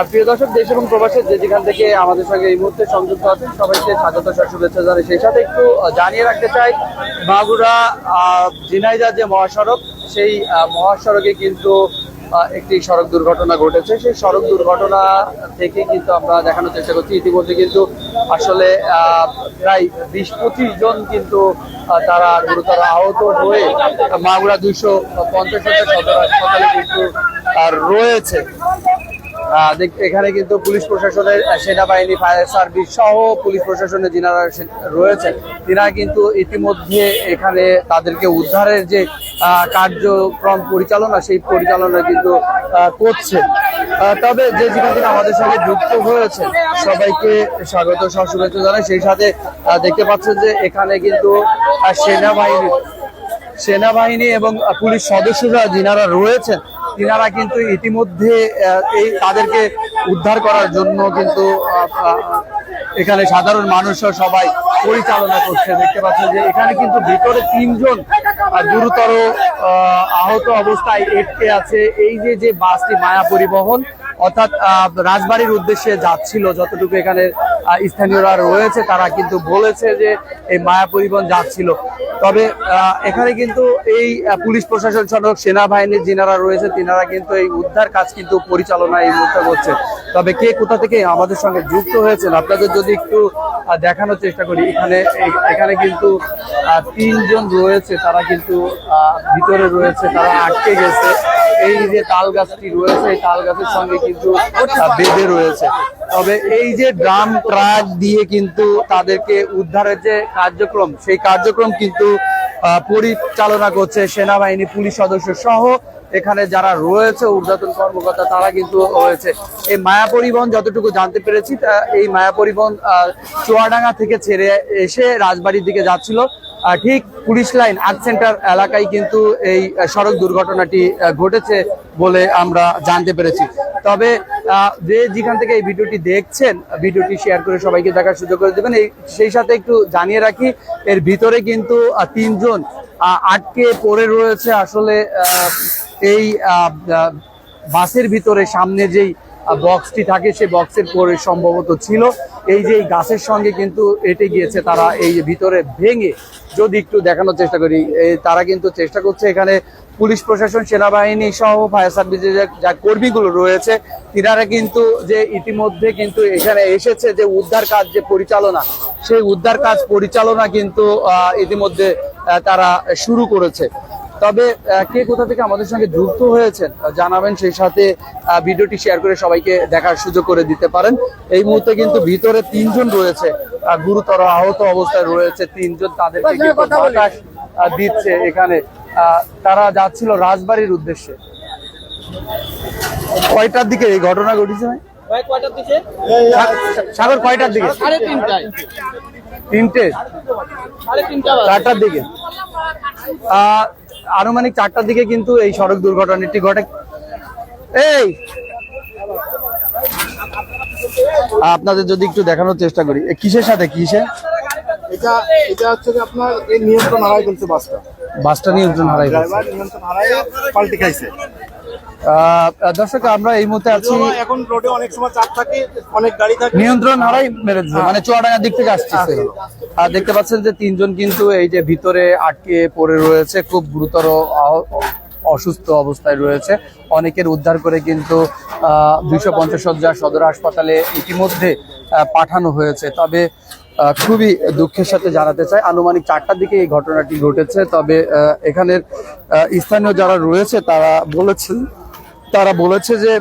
প্রিয় দর্শক, দেশ এবং প্রবাসের যে যেখান থেকে আমাদের সঙ্গে এই মুহূর্তে সংযুক্ত আছেন সবাইকে স্বাগত, শুভেচ্ছা জানাই। সেই সাথে একটু জানিয়ে রাখতে চাই, মাগুরা ঝিনাইদহ যে মহাসড়ক, সেই মহাসড়কে কিন্তু একটি সড়ক দুর্ঘটনা ঘটেছে। সেই সড়ক দুর্ঘটনা থেকে কিন্তু আমরা দেখানোর চেষ্টা করছি। ইতিমধ্যে কিন্তু আসলে প্রায় 20-25 জন কিন্তু তারা গুরুতর আহত হয়ে মাগুরা 250 সদর হাসপাতালে কিন্তু রয়েছে। এখানে কিন্তু পুলিশ প্রশাসনের, সেনাবাহিনী, ফায়ার সার্ভিস সহ পুলিশ প্রশাসনের যিনারা রয়েছেন, তিনারা কিন্তু ইতিমধ্যে এখানে তাদেরকে উদ্ধারের যে কার্যক্রম পরিচালনা, সেই পরিচালনা কিন্তু করছে। তবে যে যেখান থেকে আমাদের সঙ্গে যুক্ত হয়েছে সবাইকে স্বাগত, শুভেচ্ছা জানাই। সেই সাথে দেখতে পাচ্ছেন যে এখানে কিন্তু সেনাবাহিনী এবং পুলিশ সদস্যরা যিনারা রয়েছেন, তিনারা কিন্তু ইতিমধ্যে তাদেরকে উদ্ধার করার জন্য কিন্তু এখানে সাধারণ মানুষও সবাই পরিচালনা করছে। দেখতে পাচ্ছেন যে এখানে কিন্তু ভিতরে 3 জন গুরুতর আহত অবস্থায় আটকে আছে। এই যে বাসটি মায়া পরিবহন অর্থাৎ রাজবাড়ির উদ্দেশ্যে যাচ্ছিল, যতটুকু এখানে স্থানীয়রা রয়েছে তারা কিন্তু বলেছে যে এই মায়া পরিবহন যাচ্ছিল। তবে এখানে কিন্তু এই পুলিশ প্রশাসন সহ সেনাবাহিনীর যিনারা রয়েছে, তিনারা কিন্তু এই উদ্ধার কাজ কিন্তু পরিচালনা এই মুহূর্তে করছে। তবে কে কোথা থেকে আমাদের সঙ্গে যুক্ত হয়েছেন আপনাদের যদি একটু দেখানোর চেষ্টা করি। এখানে কিন্তু 3 জন রয়েছে, তারা কিন্তু ভিতরে রয়েছে, তারা আটকে গেছে। এই যে তাল গাছটি রয়েছে, এই তাল গাছের সঙ্গে কিন্তু বেঁধে রয়েছে। তবে এই যে ড্রাম ট্রাক দিয়ে কিন্তু তাদেরকে উদ্ধারের যে কার্যক্রম, সেই কার্যক্রম কিন্তু পরিচালনা করছে সেনাবাহিনী, পুলিশ সদস্য সহ এখানে যারা রয়েছে ঊর্ধ্বতন কর্মকর্তা, তারা কিন্তু রয়েছে। এই মায়া পরিবহন যতটুকু জানতে পেরেছি, এই মায়া পরিবহন চুয়াডাঙ্গা থেকে ছেড়ে এসে রাজবাড়ির দিকে যাচ্ছিল। ঠিক পুলিশ লাইন আর্ট সেন্টার এলাকায় কিন্তু এই সড়ক দুর্ঘটনাটি ঘটেছে বলে আমরা জানতে পেরেছি। তবে যে যেখান থেকে এই ভিডিওটি দেখছেন, ভিডিওটি শেয়ার করে সবাইকে দেখার সুযোগ করে দেবেন। সেই সাথে একটু জানিয়ে রাখি, এর ভিতরে কিন্তু 3 জন আটকে পড়ে রয়েছে। আসলে এই বাসের ভিতরে সামনে যেই বক্সটি থাকে, সেই বক্সের পরে সম্ভবত ছিল এই যে গাছের সঙ্গে কিন্তু এটে গিয়েছে। তারা এই ভিতরে ভেঙে, যদি একটু দেখানোর চেষ্টা করি, তারা কিন্তু চেষ্টা করছে এখানে পুলিশ প্রশাসন, সেনাবাহিনী সহ ফায়ার সার্ভিসের যা কর্মীগুলো রয়েছে, তিনারা কিন্তু যে ইতিমধ্যে কিন্তু এখানে এসেছে যে উদ্ধার কাজ যে পরিচালনা, সেই উদ্ধার কাজ পরিচালনা কিন্তু ইতিমধ্যে তারা শুরু করেছে। তবে কে কোথা থেকে আমাদের সঙ্গে যুক্ত হয়েছেন জানাবেন। সেই সাথে ভিডিওটি শেয়ার করে সবাইকে দেখার সুযোগ করে দিতে পারেন। এই মুহূর্তে কিন্তু ভিতরে 3 জন রয়েছে, গুরুতর আহত অবস্থায় রয়েছে 3 জন। তাদেরকে বাতাস দিচ্ছে এখানে। তারা যাচ্ছিল রাজবাড়ির উদ্দেশ্যে। কয়টার দিকে এই ঘটনা ঘটেছে? সাগর, কয়টার দিকে? 3টে, 4টার দিকে, আনুমানিক 4টার দিকে কিন্তু এই সড়ক দুর্ঘটনাটি ঘটে। এই আপনাদের যদি একটু দেখানোর চেষ্টা করি, কিসের সাথে কিসে এটা হচ্ছে যে আপনার এই নিয়ন্ত্রণ হারাই ফেলছে বাসটা নিয়ন্ত্রণ হারাই পাল্টি খাইছে। দর্শক, আমরা এই মুহূর্তে আছি, এখন রোডে অনেক সময় চাপ থাকে, অনেক গাড়ি থাকে, নিয়ন্ত্রণ হারাই মেরেছে, মানে চুয়াডাঙ্গার দিক থেকে আসছে। আর দেখতে পাচ্ছেন যে 3 জন কিন্তু এই যে ভিতরে আটকে পড়ে রয়েছে, খুব গুরুতর অসুস্থ অবস্থায় রয়েছে। অনেকের উদ্ধার করে কিন্তু 250 শয্যা সদর হাসপাতালে ইতিমধ্যে পাঠানো হয়েছে। তবে খুবই দুঃখের সাথে জানাতে চাই, আনুমানিক 4টার দিকে এই ঘটনাটি ঘটেছে। তবে এখানের স্থানীয় যারা রয়েছে তারা বলেছে যে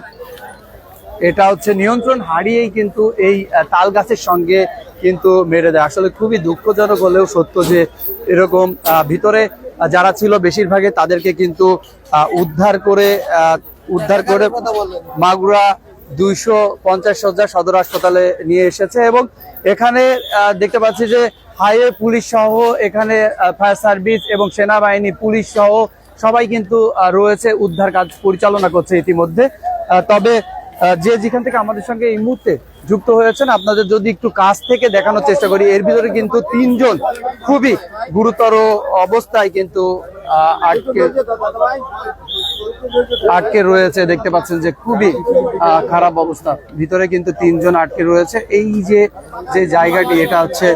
এটা হচ্ছে নিয়ন্ত্রণ হারিয়েই কিন্তু এই তাল গাছের সঙ্গে কিন্তু মেরে দেয়। আসলে খুবই দুঃখজনক হলেও সত্য যে এরকম ভিতরে যারা ছিল বেশিরভাগে তাদেরকে কিন্তু উদ্ধার করে মাগুরা 250 শয্যা সদর হাসপাতালে নিয়ে এসেছে। এবং এখানে দেখতে পাচ্ছি যে হাইওয়ে পুলিশ সহ এখানে ফায়ার সার্ভিস এবং সেনাবাহিনী, পুলিশ সহ সবাই কিন্তু রয়েছে, উদ্ধার কাজ পরিচালনা করছে ইতিমধ্যে। তবে যে যেখান থেকে আমাদের সঙ্গে এই মুহূর্তে যুক্ত হয়েছেন, আপনাদের যদি একটু কাছ থেকে দেখানোর চেষ্টা করি, এর ভিতরে কিন্তু 3 জন খুবই গুরুতর অবস্থায় কিন্তু আটকে আটকে রয়েছে। দেখতে পাচ্ছেন যে খুবই খারাপ অবস্থা, ভিতরে কিন্তু 3 জন আটকে রয়েছে। এই যে যে জায়গাটি, এটা হচ্ছে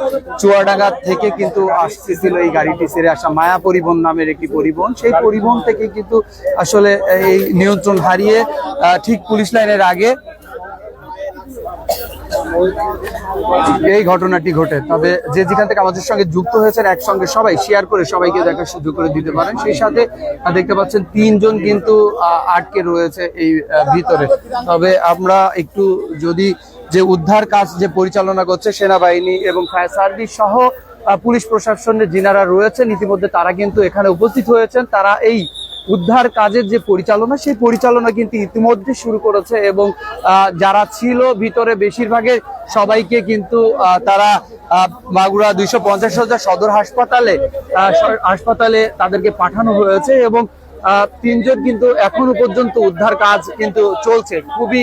চুয়াডাঙ্গা থেকে কিন্তু আসতেছিল এই গাড়িটি ছেড়ে আসা মায়া পরিবহন নামের একটি পরিবহন। সেই পরিবহন থেকে কিন্তু আসলে এই নিয়ন্ত্রণ হারিয়ে ঠিক পুলিশ লাইনের আগে এই ঘটনাটি ঘটে। তবে যে যেখান থেকে আমাদের সঙ্গে যুক্ত হয়েছেন, একসঙ্গে সবাই শেয়ার করে সবাইকে দেখার সুযোগ করে দিতে পারেন। সেই সাথে দেখতে পাচ্ছেন 3 জন কিন্তু আটকে রয়েছে এই ভিতরে। তবে আমরা একটু যদি যে উদ্ধার কাজ যে পরিচালনা করছে সেনাবাহিনী এবং ফায়ার সার্ভিস সহ পুলিশ প্রশাসনের যিনারা রয়েছেন ইতিমধ্যে তারা কিন্তু এখানে উপস্থিত হয়েছেন। তারা এই উদ্ধার কাজের যে পরিচালনা, সেই পরিচালনা কিন্তু ইতিমধ্যে শুরু করেছে এবং যারা ছিল ভিতরে বেশিরভাগের সবাইকে কিন্তু তারা মাগুরা 250 সদর হাসপাতালে তাদেরকে পাঠানো হয়েছে এবং 3 জন কিন্তু এখনো পর্যন্ত উদ্ধার কাজ কিন্তু চলছে। খুবই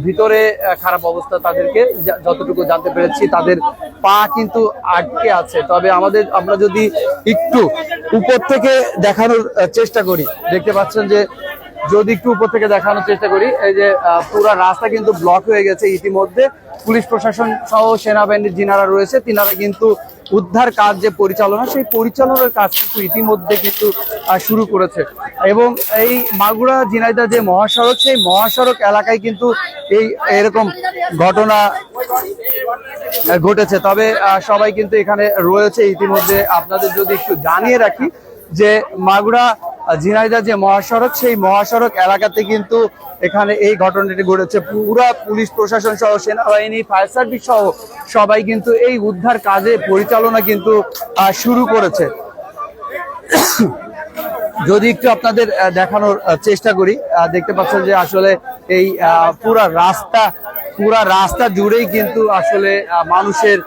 ভিতরে খারাপ অবস্থা, তাদেরকে যতটুকু জানতে পেরেছি তাদের পা কিন্তু আটকে আছে। তবে আমরা যদি একটু উপর থেকে দেখানোর চেষ্টা করি, দেখতে পাচ্ছেন যে যদি একটু উপর থেকে দেখানোর চেষ্টা করি, এই যে পুরো রাস্তা কিন্তু ব্লক হয়ে গেছে ইতিমধ্যে। পুলিশ প্রশাসন সহ সেনাবাহিনীর যিনারা রয়েছে তিনারা কিন্তু উদ্ধার কাজ যে পরিচালনা, সেই পরিচালনার কাজ কিন্তু ইতিমধ্যে কিন্তু শুরু করেছে। এবং এই মাগুরা ঝিনাইদহ যে মহাসড়ক, সেই মহাসড়ক এলাকায় কিন্তু এরকম ঘটনা ঘটেছে। তবে সবাই কিন্তু এখানে রয়েছে ইতিমধ্যে। আপনাদের যদি একটু জানিয়ে রাখি যে মাগুরা ঝিনাইদহ যে মহাসড়ক, সেই মহাসড়ক এলাকাতে কিন্তু এখানে এই ঘটনাটি ঘটেছে। পুরা পুলিশ প্রশাসন সহ সেনাবাহিনী, ফায়ার সার্ভিস সহ সবাই কিন্তু এই উদ্ধার কাজে পরিচালনা কিন্তু শুরু করেছে। যদি একটু আপনাদের দেখানোর চেষ্টা করি, দেখতে পাচ্ছেন যে আসলে এই পুরা রাস্তা জুড়েই কিন্তু আসলে মানুষের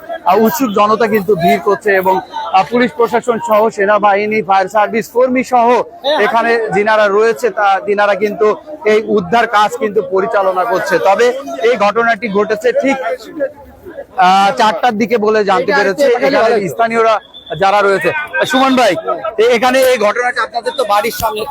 উৎসুক জনতা কিন্তু ভিড় করছে এবং পুলিশ প্রশাসন সহ সেনাবাহিনী, ফায়ার সার্ভিস কর্মী সহ এখানে যিনারা রয়েছে তিনারা কিন্তু এই উদ্ধার কাজ কিন্তু পরিচালনা করছে। তবে এই ঘটনাটি ঘটেছে ঠিক 4টার দিকে বলে জানতে পেরেছে এখানে স্থানীয়রা যারা রয়েছে। সুমন ভাই, এখানে এই ঘটনাটা আপনাদের তো বাড়ির সামনে